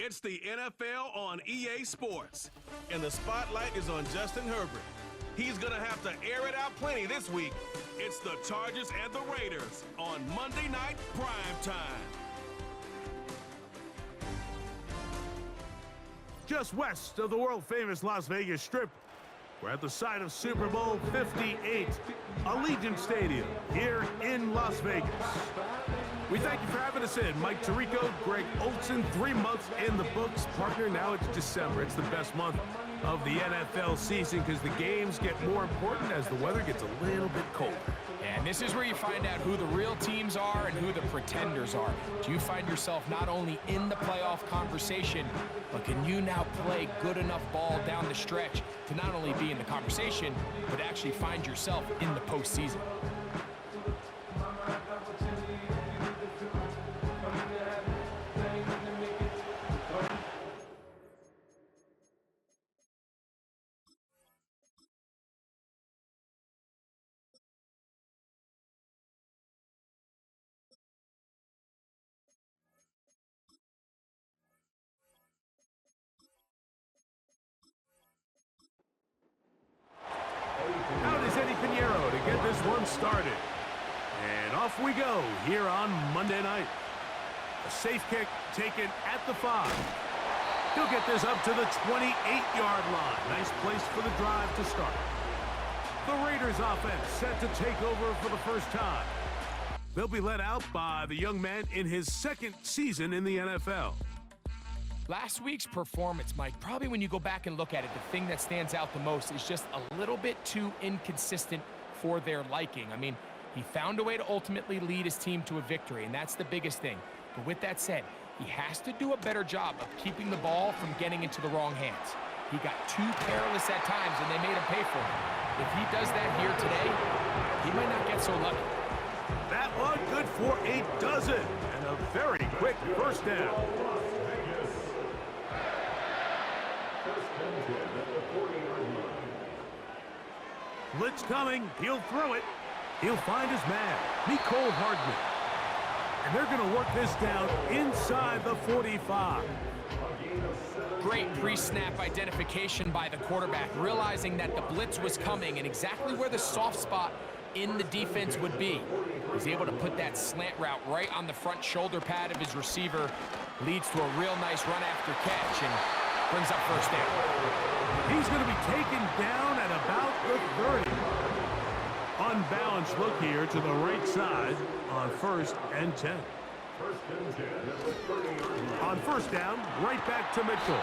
It's the NFL on EA Sports, and the spotlight is on Justin Herbert. He's going to have to air it out plenty this week. It's the Chargers and the Raiders on Monday Night Prime Time. Just west of the world-famous Las Vegas Strip, we're at the site of Super Bowl 58, Allegiant Stadium, here in Las Vegas. We thank you for having us in. Mike Tirico, Greg Olsen, 3 months in the books. Partner, now it's December. It's the best month of the NFL season because the games get more important as the weather gets a little bit colder. And this is where you find out who the real teams are and who the pretenders are. Do you find yourself not only in the playoff conversation, but can you now play good enough ball down the stretch to not only be in the conversation, but actually find yourself in the postseason? Out is Eddie Pinheiro to get this one started. And off we go here on Monday night. A safe kick taken at the 5. He'll get this up to the 28-yard line. Nice place for the drive to start. The Raiders offense set to take over for the first time. They'll be led out by the young man in his second season in the NFL. Last week's performance, Mike, probably when you go back and look at it, the thing that stands out the most is just a little bit too inconsistent for their liking. I mean, he found a way to ultimately lead his team to a victory, and that's the biggest thing. But with that said, he has to do a better job of keeping the ball from getting into the wrong hands. He got too careless at times, and they made him pay for it. If he does that here today, he might not get so lucky. That one good for a dozen, and a very quick first down. Blitz coming. He'll throw it. He'll find his man, Mecole Hardman. And they're going to work this down inside the 45. Great pre-snap identification by the quarterback, realizing that the blitz was coming and exactly where the soft spot in the defense would be. He's able to put that slant route right on the front shoulder pad of his receiver. Leads to a real nice run after catch and brings up first down. He's going to be taken down at about the 30. Unbalanced look here to the right side on 1st and 10. On first down, right back to Mitchell.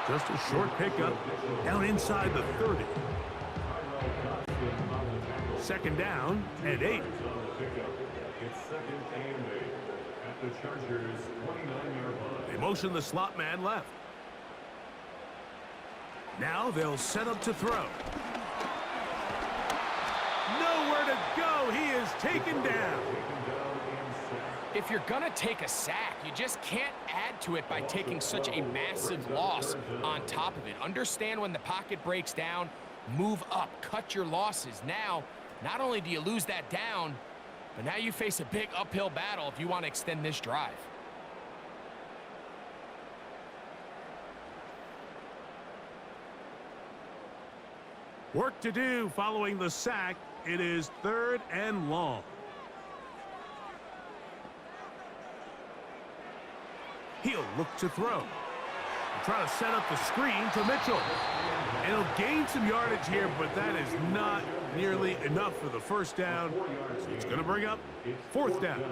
Just a short pickup down inside the 30. Second down and 8. They motion the slot man left. Now they'll set up to throw. Nowhere to go. He is taken down. If you're going to take a sack, you just can't add to it by taking such a massive loss on top of it. Understand when the pocket breaks down, move up, cut your losses. Now, not only do you lose that down, but now you face a big uphill battle if you want to extend this drive. Work to do following the sack. It is 3rd and long. He'll look to throw. Try to set up the screen to Mitchell. And he'll gain some yardage here, but that is not nearly enough for the first down. So it's going to bring up 4th down.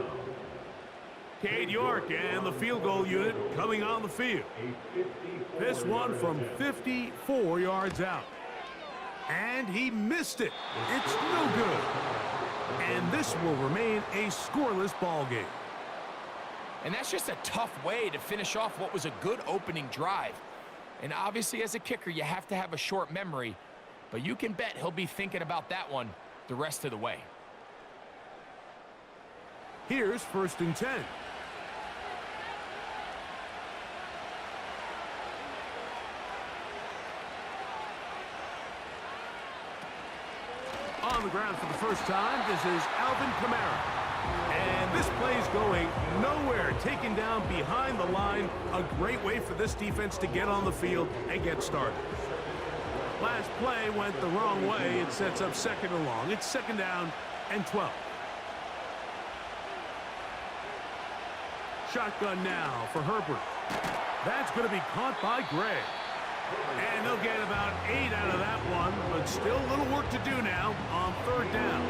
Cade York and the field goal unit coming on the field. This one from 54 yards out. And he missed it. It's no good. And this will remain a scoreless ball game. And that's just a tough way to finish off what was a good opening drive. And obviously, as a kicker, you have to have a short memory. But you can bet he'll be thinking about that one the rest of the way. Here's 1st and 10. On the ground for the first time, this is Alvin Kamara. And this play's going nowhere. Taken down behind the line. A great way for this defense to get on the field and get started. Last play went the wrong way. It sets up second and long. It's second down and 12. Shotgun now for Herbert. That's going to be caught by Gray. And they'll get about 8 out of that one, but still a little work to do now on third down.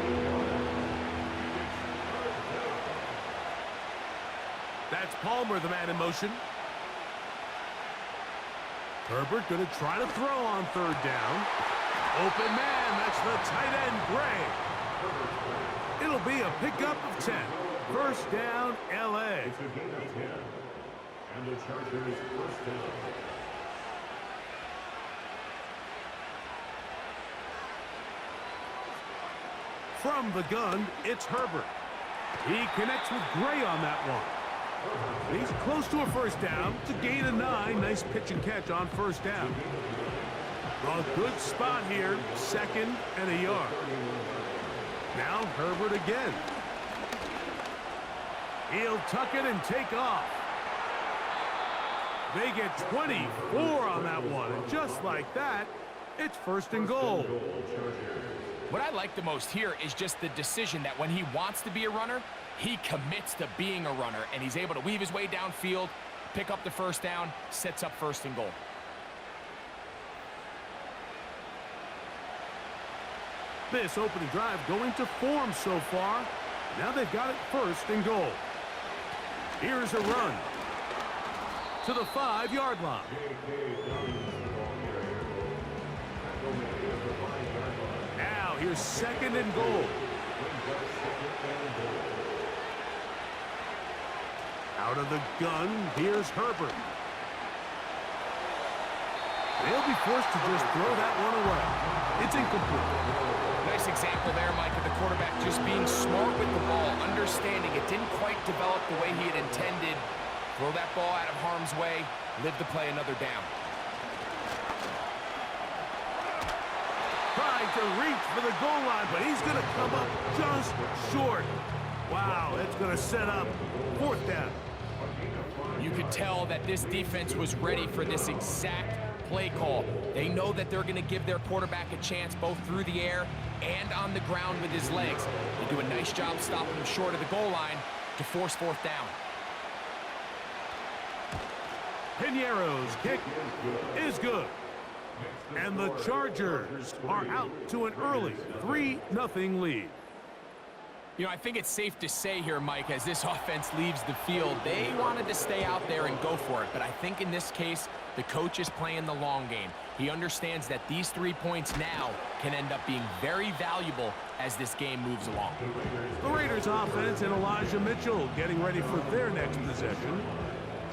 That's Palmer, the man in motion. Herbert going to try to throw on third down. Open man, that's the tight end, Gray. It'll be a pickup of 10. First down, L.A. It's a gain of 10. And the Chargers first down. From the gun, it's Herbert. He connects with Gray on that one. He's close to a first down. It's a gain of 9. Nice pitch and catch on first down. A good spot here. Second and a yard. Now Herbert again. He'll tuck it and take off. They get 24 on that one. And just like that, it's first and goal. What I like the most here is just the decision that when he wants to be a runner, he commits to being a runner, and he's able to weave his way downfield, pick up the first down, sets up first and goal. This opening drive going to form so far. Now they've got it first and goal. Here's a run to the 5-yard line. Now here's second and goal. Out of the gun, here's Herbert. They'll be forced to just throw that one away. It's incomplete. Nice example there, Mike, of the quarterback just being smart with the ball, understanding it didn't quite develop the way he had intended. Throw that ball out of harm's way, live to play another down. Trying to reach for the goal line, but he's going to come up just short. Wow, it's going to set up fourth down. You could tell that this defense was ready for this exact play call. They know that they're going to give their quarterback a chance both through the air and on the ground with his legs. They do a nice job stopping him short of the goal line to force fourth down. Piñeiro's kick is good. And the Chargers are out to an early 3-0 lead. You know, I think it's safe to say here, Mike, as this offense leaves the field, they wanted to stay out there and go for it. But I think in this case, the coach is playing the long game. He understands that these 3 points now can end up being very valuable as this game moves along. The Raiders offense and Elijah Mitchell getting ready for their next possession.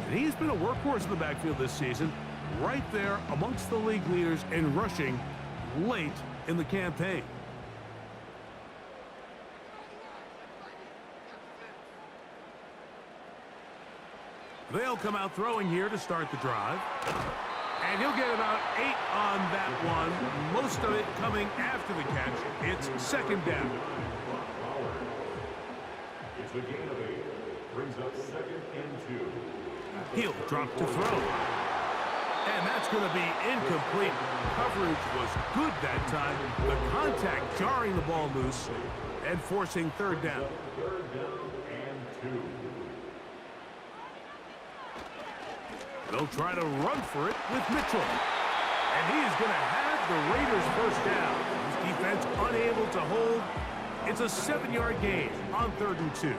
And he's been a workhorse in the backfield this season, right there amongst the league leaders in rushing late in the campaign. They'll come out throwing here to start the drive. And he'll get about 8 on that one. Most of it coming after the catch. It's second down. It's a gain of 8. Brings up second and 2. He'll drop to throw. And that's going to be incomplete. Coverage was good that time. The contact jarring the ball loose and forcing third down. Third down and 2. They'll try to run for it with Mitchell. And he is going to have the Raiders first down. His defense unable to hold. It's a 7-yard gain on 3rd and 2.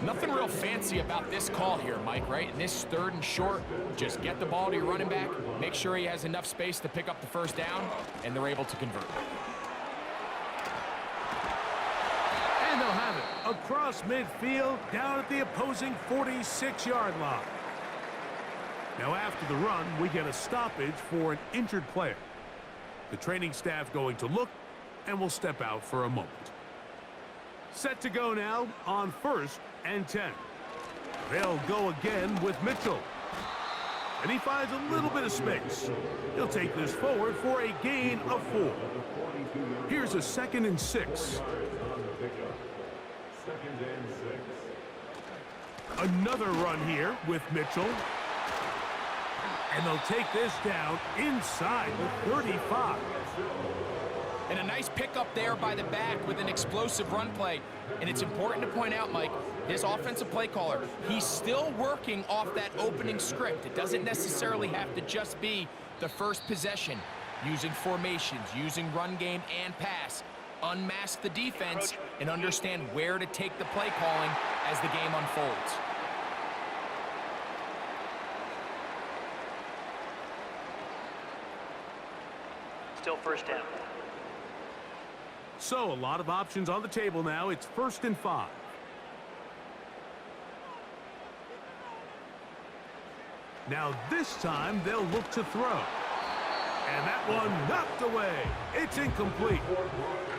Nothing real fancy about this call here, Mike, right? In this 3rd and short, just get the ball to your running back, make sure he has enough space to pick up the first down, and they're able to convert. And they'll have it across midfield down at the opposing 46-yard line. Now after the run, we get a stoppage for an injured player. The training staff going to look and will step out for a moment. Set to go now on 1st and 10. They'll go again with Mitchell. And he finds a little bit of space. He'll take this forward for a gain of 4. Here's a 2nd and 6. Second and 6. Another run here with Mitchell. And they'll take this down inside the 35. And a nice pickup there by the back with an explosive run play. And it's important to point out, Mike, this offensive play caller, he's still working off that opening script. It doesn't necessarily have to just be the first possession. Using formations, using run game and pass. Unmask the defense and understand where to take the play calling as the game unfolds. Still first down. So a lot of options on the table now. It's 1st and 5. Now this time they'll look to throw. And that one knocked away. It's incomplete.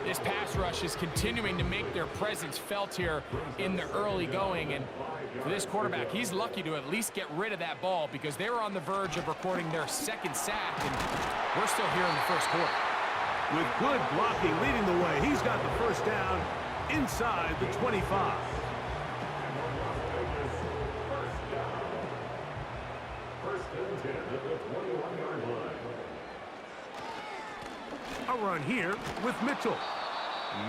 This pass rush is continuing to make their presence felt here in the early going. And for this quarterback, he's lucky to at least get rid of that ball because they were on the verge of recording their second sack. And we're still here in the first quarter. With good blocking leading the way, he's got the first down inside the 25. First and 10 at the 21-yard line. A run here with Mitchell.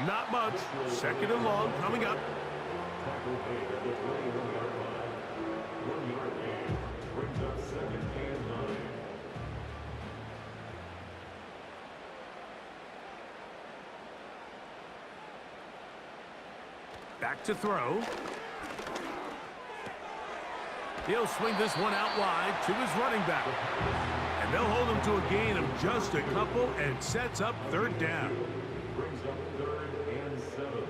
Not much. 2nd and long coming up. Tackle made at the 21-yard line. 1-yard gain brings up 2nd and 9. Back to throw. He'll swing this one out wide to his running back. And they'll hold him to a gain of just a couple and sets up 3rd down. Brings up 3rd and 7.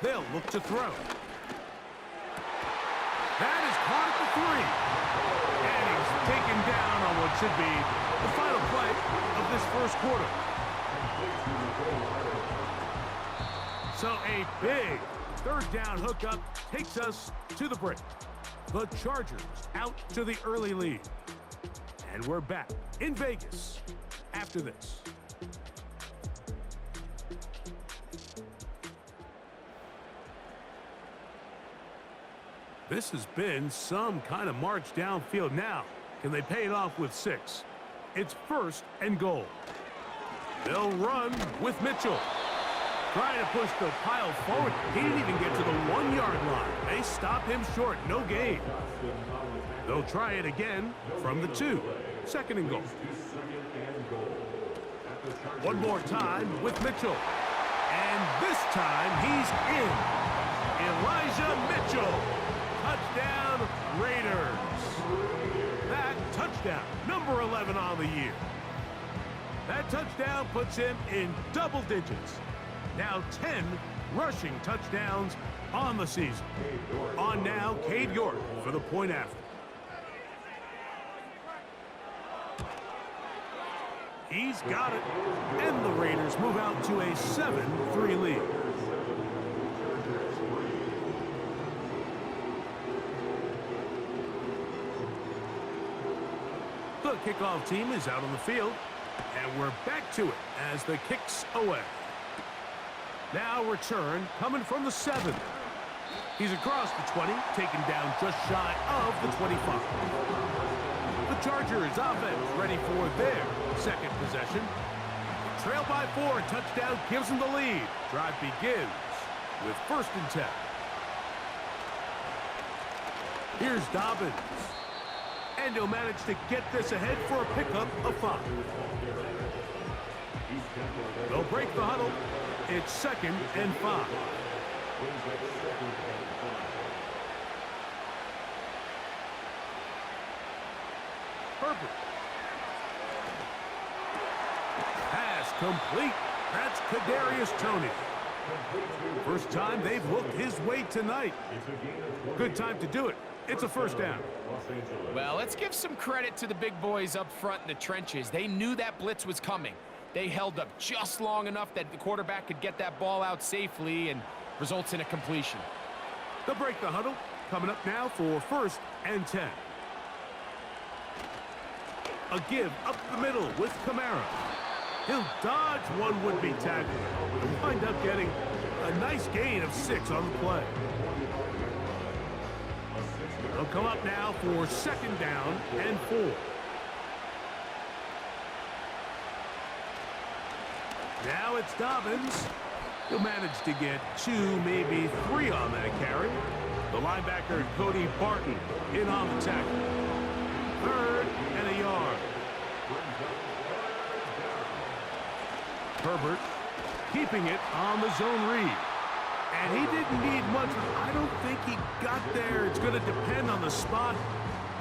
They'll look to throw. That is caught at the 3. And he's taken down on what should be the final play of this first quarter. So a big 3rd down hookup takes us to the break. The Chargers out to the early lead. And we're back in Vegas after this. This has been some kind of march downfield. Now, can they pay it off with 6? It's 1st and goal. They'll run with Mitchell. Trying to push the pile forward. He didn't even get to the 1-yard line. They stop him short. No gain. They'll try it again from the 2. 2nd and goal. One more time with Mitchell. And this time he's in. Elijah Mitchell. Touchdown, Raiders. That touchdown, number 11 on the year. That touchdown puts him in double digits. Now 10 rushing touchdowns on the season. On now, Cade York for the point after. He's got it. And the Raiders move out to a 7-3 lead. The kickoff team is out on the field. And we're back to it as the kick's away. Now return coming from the 7. He's across the 20, taken down just shy of the 25. The Chargers offense ready for their second possession. Trail by 4, touchdown gives them the lead. Drive begins with 1st and 10. Here's Dobbins. And he'll manage to get this ahead for a pickup of 5. They'll break the huddle. It's 2nd and 5. Herbert. Pass complete. That's Kadarius Toney. First time they've looked his way tonight. Good time to do it. It's a 1st down. Well, let's give some credit to the big boys up front in the trenches. They knew that blitz was coming. They held up just long enough that the quarterback could get that ball out safely and results in a completion. They'll break the huddle. Coming up now for 1st and 10. A give up the middle with Kamara. He'll dodge one would-be tackler and wind up getting a nice gain of 6 on the play. They'll come up now for 2nd down and 4. Now it's Dobbins. He'll manage to get 2, maybe 3 on that carry. The linebacker, Cody Barton, in on the tackle. 3rd and a yard. Herbert keeping it on the zone read. And he didn't need much. I don't think he got there. It's going to depend on the spot.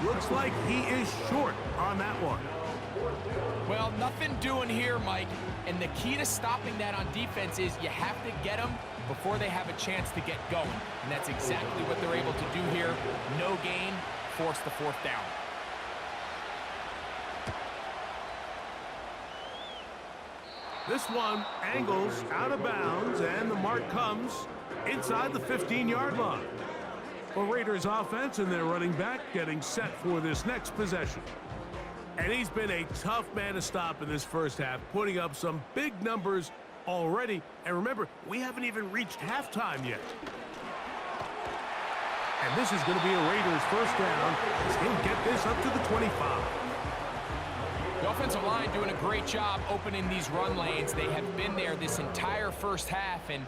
Looks like he is short on that one. Well, nothing doing here, Mike. And the key to stopping that on defense is you have to get them before they have a chance to get going. And that's exactly what they're able to do here. No gain, force the 4th down. This one angles out of bounds, and the mark comes inside the 15-yard line. The Raiders offense and their running back getting set for this next possession. And he's been a tough man to stop in this first half, putting up some big numbers already. And remember, we haven't even reached halftime yet. And this is going to be a Raiders first down as he'll get this up to the 25. The offensive line doing a great job opening these run lanes. They have been there this entire first half, and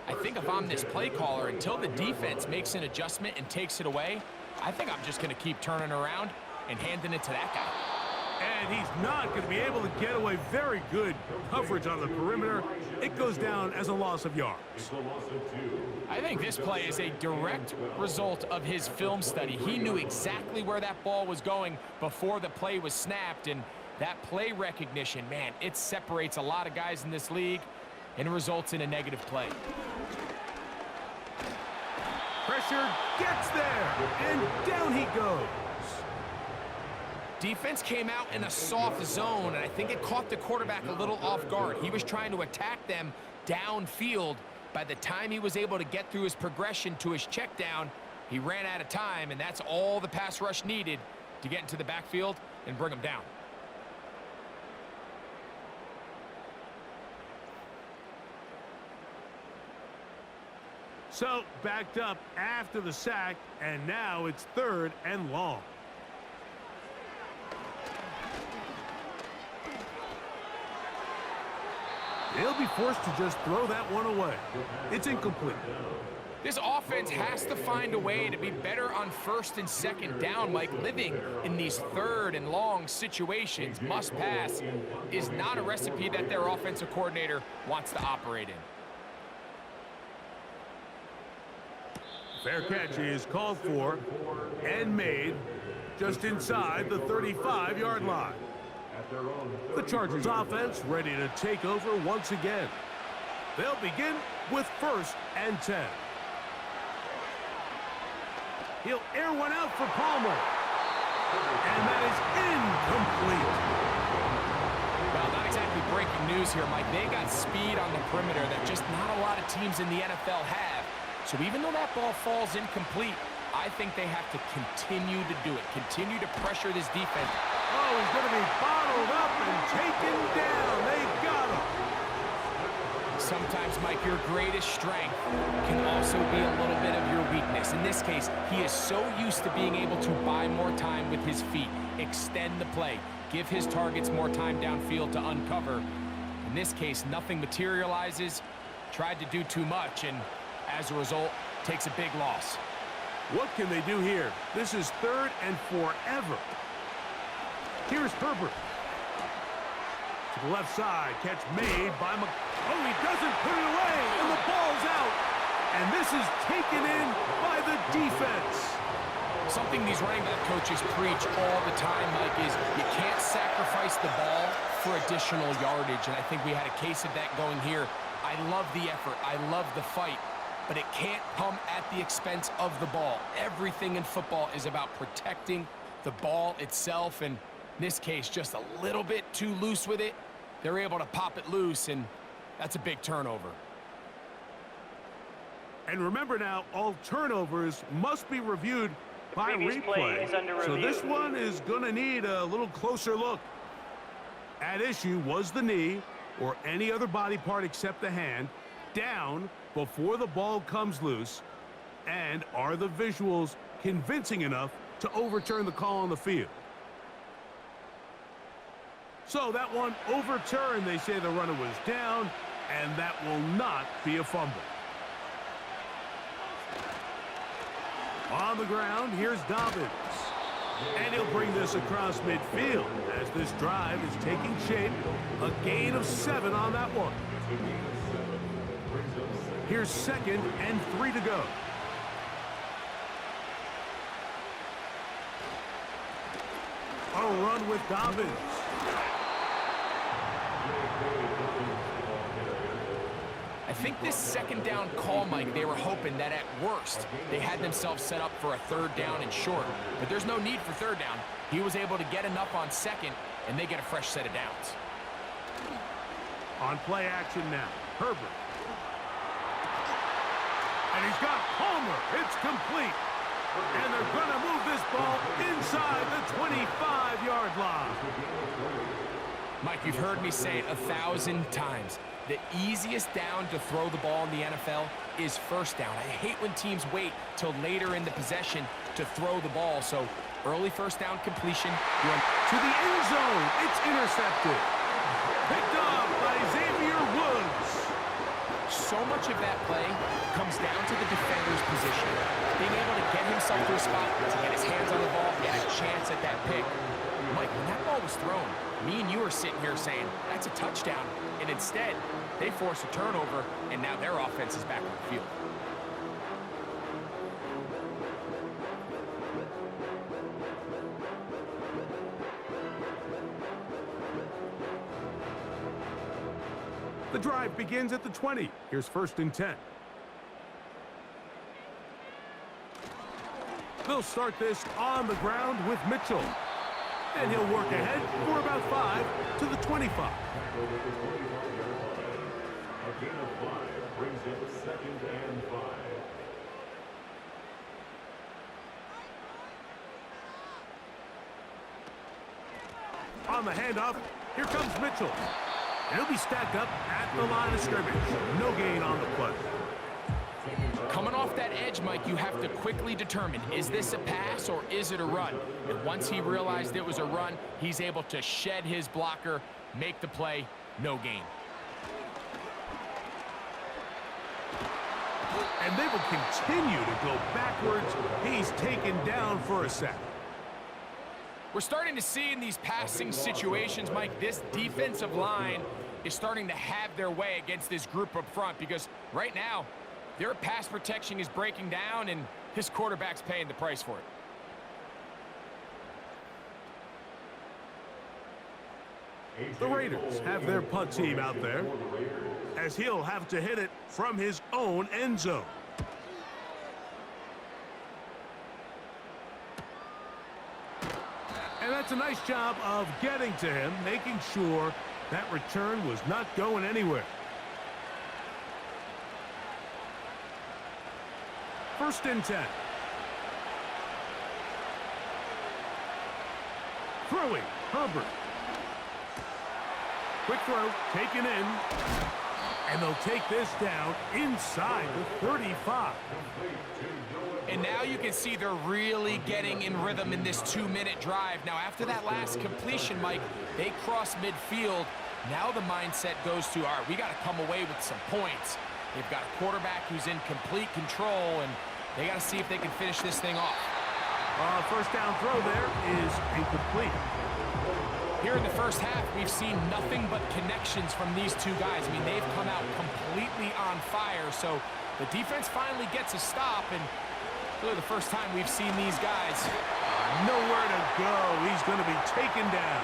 I think if I'm this play caller, until the defense makes an adjustment and takes it away, I think I'm just going to keep turning around and handing it to that guy. And he's not going to be able to get away. Very good coverage on the perimeter. It goes down as a loss of yards. I think this play is a direct result of his film study. He knew exactly where that ball was going before the play was snapped, and that play recognition, man, it separates a lot of guys in this league and results in a negative play. Pressure gets there, and down he goes. Defense came out in a soft zone, and I think it caught the quarterback a little off guard. He was trying to attack them downfield. By the time he was able to get through his progression to his check down, he ran out of time, and that's all the pass rush needed to get into the backfield and bring him down. So, backed up after the sack, and now it's 3rd and long. They'll be forced to just throw that one away. It's incomplete. This offense has to find a way to be better on 1st and 2nd down. Mike, living in these 3rd and long situations, must pass, is not a recipe that their offensive coordinator wants to operate in. Fair catch is called for and made just inside the 35-yard line. The Chargers offense ready to take over once again. They'll begin with 1st and 10. He'll air one out for Palmer. And that is incomplete. Well, not exactly breaking news here, Mike. They got speed on the perimeter that just not a lot of teams in the NFL have. So even though that ball falls incomplete, I think they have to continue to do it. Continue to pressure this defense. Oh, he's going to be bottled up and taken down. They got him. Sometimes, Mike, your greatest strength can also be a little bit of your weakness. In this case, he is so used to being able to buy more time with his feet, extend the play, give his targets more time downfield to uncover. In this case, nothing materializes, tried to do too much, and as a result, takes a big loss. What can they do here? This is 3rd and forever. Here's Herbert. To the left side, catch made by Oh, he doesn't put it away, and the ball's out. And this is taken in by the defense. Something these running back coaches preach all the time, Mike, is you can't sacrifice the ball for additional yardage. And I think we had a case of that going here. I love the effort. I love the fight. But it can't come at the expense of the ball. Everything in football is about protecting the ball itself. And in this case, just a little bit too loose with it. They're able to pop it loose, and that's a big turnover. And remember now, all turnovers must be reviewed by replay. So this one is going to need a little closer look. At issue was the knee, or any other body part except the hand down before the ball comes loose? And are the visuals convincing enough to overturn the call on the field? So that one overturned. They say the runner was down, and that will not be a fumble. On the ground, here's Dobbins. And he'll bring this across midfield as this drive is taking shape. A gain of 7 on that one. Here's 2nd and 3 to go. A run with Dobbins. I think this 2nd down call, Mike, they were hoping that at worst they had themselves set up for a 3rd down and short. But there's no need for 3rd down. He was able to get enough on 2nd, and they get a fresh set of downs. On play action now, Herbert. And he's got Palmer. It's complete. And they're going to move this ball inside the 25-yard line. Mike, you've heard me say it 1,000 times. The easiest down to throw the ball in the NFL is 1st down. I hate when teams wait till later in the possession to throw the ball. So early 1st down completion. To the end zone. It's intercepted. Picked off by Xavier Woods. So much of that play comes down to the defender's position. Being able to get himself to a spot, to get his hands on the ball, get a chance at that pick. Mike, when that ball was thrown, me and you are sitting here saying, that's a touchdown. And instead, they force a turnover, and now their offense is back on the field. The drive begins at the 20. Here's 1st and 10. They'll start this on the ground with Mitchell. And he'll work ahead for about 5 to the 25. A gain of 5 brings him 2nd and 5. On the handoff, here comes Mitchell. And he'll be stacked up at the line of scrimmage. No gain on the play. Coming off that edge, Mike, you have to quickly determine, is this a pass or is it a run? And once he realized it was a run, he's able to shed his blocker, make the play, no gain. And they will continue to go backwards. He's taken down for a sack. We're starting to see in these passing situations, Mike, this defensive line is starting to have their way against this group up front, because right now, their pass protection is breaking down, and his quarterback's paying the price for it. The Raiders have their punt team out there, as he'll have to hit it from his own end zone. And that's a nice job of getting to him, making sure that return was not going anywhere. 1st and 10. Throwing, Herbert. Quick throw, taken in. And they'll take this down inside the 35. And now you can see they're really getting in rhythm in this 2-minute drive. Now, after that last completion, Mike, they cross midfield. Now the mindset goes to, all right, we got to come away with some points. They've got a quarterback who's in complete control, and they got to see if they can finish this thing off. 1st down throw there is incomplete. Here in the 1st half, we've seen nothing but connections from these two guys. I mean, they've come out completely on fire, so the defense finally gets a stop, and really the first time we've seen these guys. Nowhere to go. He's going to be taken down.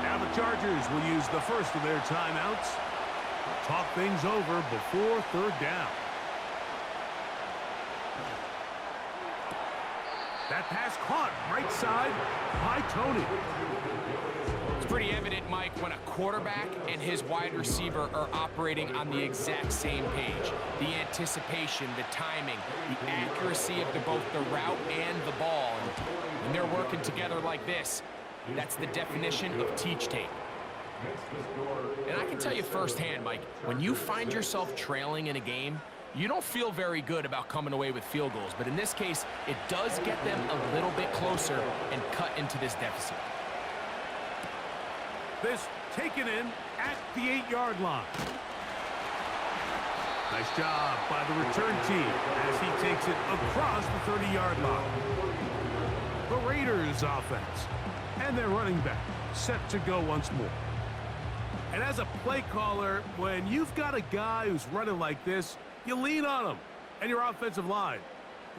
Now the Chargers will use the first of their timeouts. Talk things over before 3rd down. That pass caught right side by Tony. It's pretty evident, Mike, when a quarterback and his wide receiver are operating on the exact same page. The anticipation, the timing, the accuracy of both the route and the ball. And when they're working together like this, that's the definition of teach tape. And I can tell you firsthand, Mike, when you find yourself trailing in a game, you don't feel very good about coming away with field goals. But in this case, it does get them a little bit closer and cut into this deficit. This taken in at the 8-yard line. Nice job by the return team as he takes it across the 30-yard line. The Raiders offense and their running back set to go once more. And as a play caller, when you've got a guy who's running like this, you lean on him and your offensive line.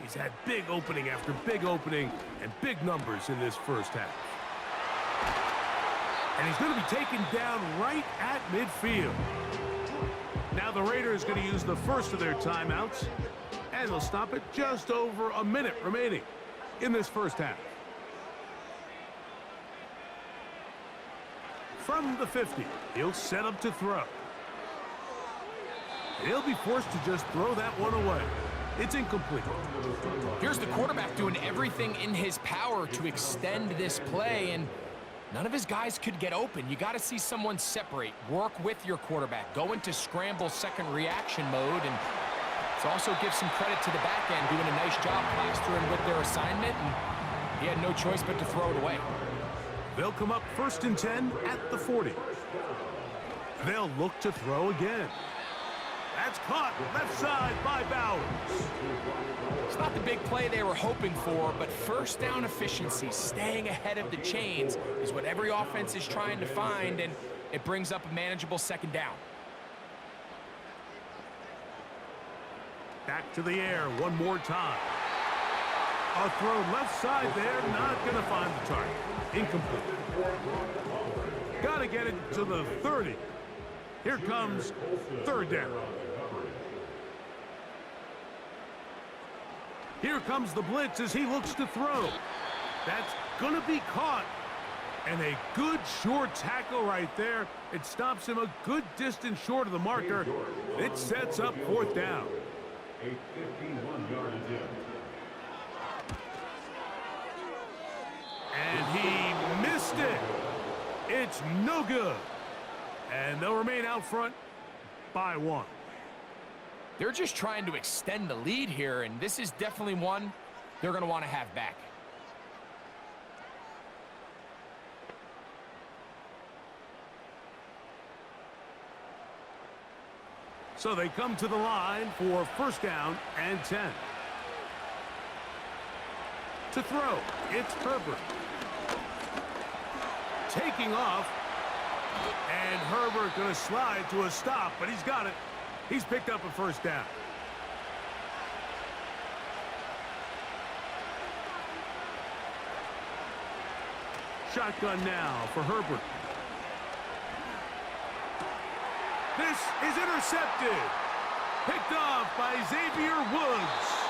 He's had big opening after big opening and big numbers in this first half. And he's going to be taken down right at midfield. Now the Raiders are going to use the first of their timeouts, and they'll stop it just over a minute remaining in this first half. From the 50, he'll set up to throw. And he'll be forced to just throw that one away. It's incomplete. Here's the quarterback doing everything in his power to extend this play, and none of his guys could get open. You got to see someone separate, work with your quarterback, go into scramble second reaction mode, and also give some credit to the back end, doing a nice job plastering with their assignment, and he had no choice but to throw it away. They'll come up 1st and 10 at the 40. They'll look to throw again. That's caught left side by Bowers. It's not the big play they were hoping for, but first down efficiency, staying ahead of the chains, is what every offense is trying to find, and it brings up a manageable second down. Back to the air one more time. A throw left side there, not going to find the target. Incomplete. Got to get it to the 30. Here comes 3rd down. Here comes the blitz as he looks to throw. That's going to be caught. And a good short tackle right there. It stops him a good distance short of the marker. It sets up 4th down. A 51-yard attempt. And he missed it. It's no good. And they'll remain out front by 1. They're just trying to extend the lead here, and this is definitely one they're going to want to have back. So they come to the line for 1st down and 10. To throw, it's Herbert. Taking off. And Herbert going to slide to a stop, but he's got it. He's picked up a 1st down. Shotgun now for Herbert. This is intercepted. Picked off by Xavier Woods.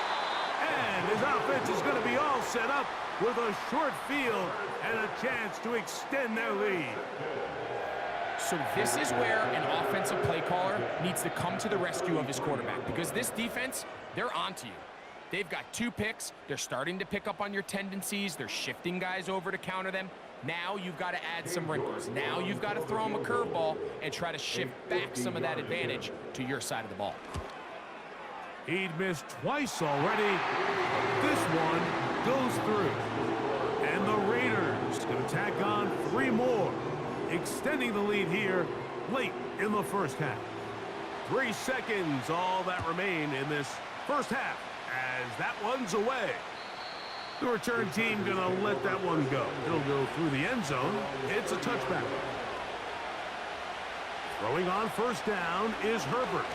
And his offense is going to be all set up with a short field and a chance to extend their lead. So this is where an offensive play caller needs to come to the rescue of his quarterback, because this defense, they're onto you. They've got 2 picks. They're starting to pick up on your tendencies. They're shifting guys over to counter them. Now you've got to add some wrinkles. Now you've got to throw them a curveball and try to shift back some of that advantage to your side of the ball. He'd missed twice already. This one goes through. And the Raiders going to tack on 3 more, extending the lead here late in the first half. 3 seconds, all that remain in this first half, as that one's away. The return team going to let that one go. It'll go through the end zone. It's a touchback. Throwing on 1st down is Herbert.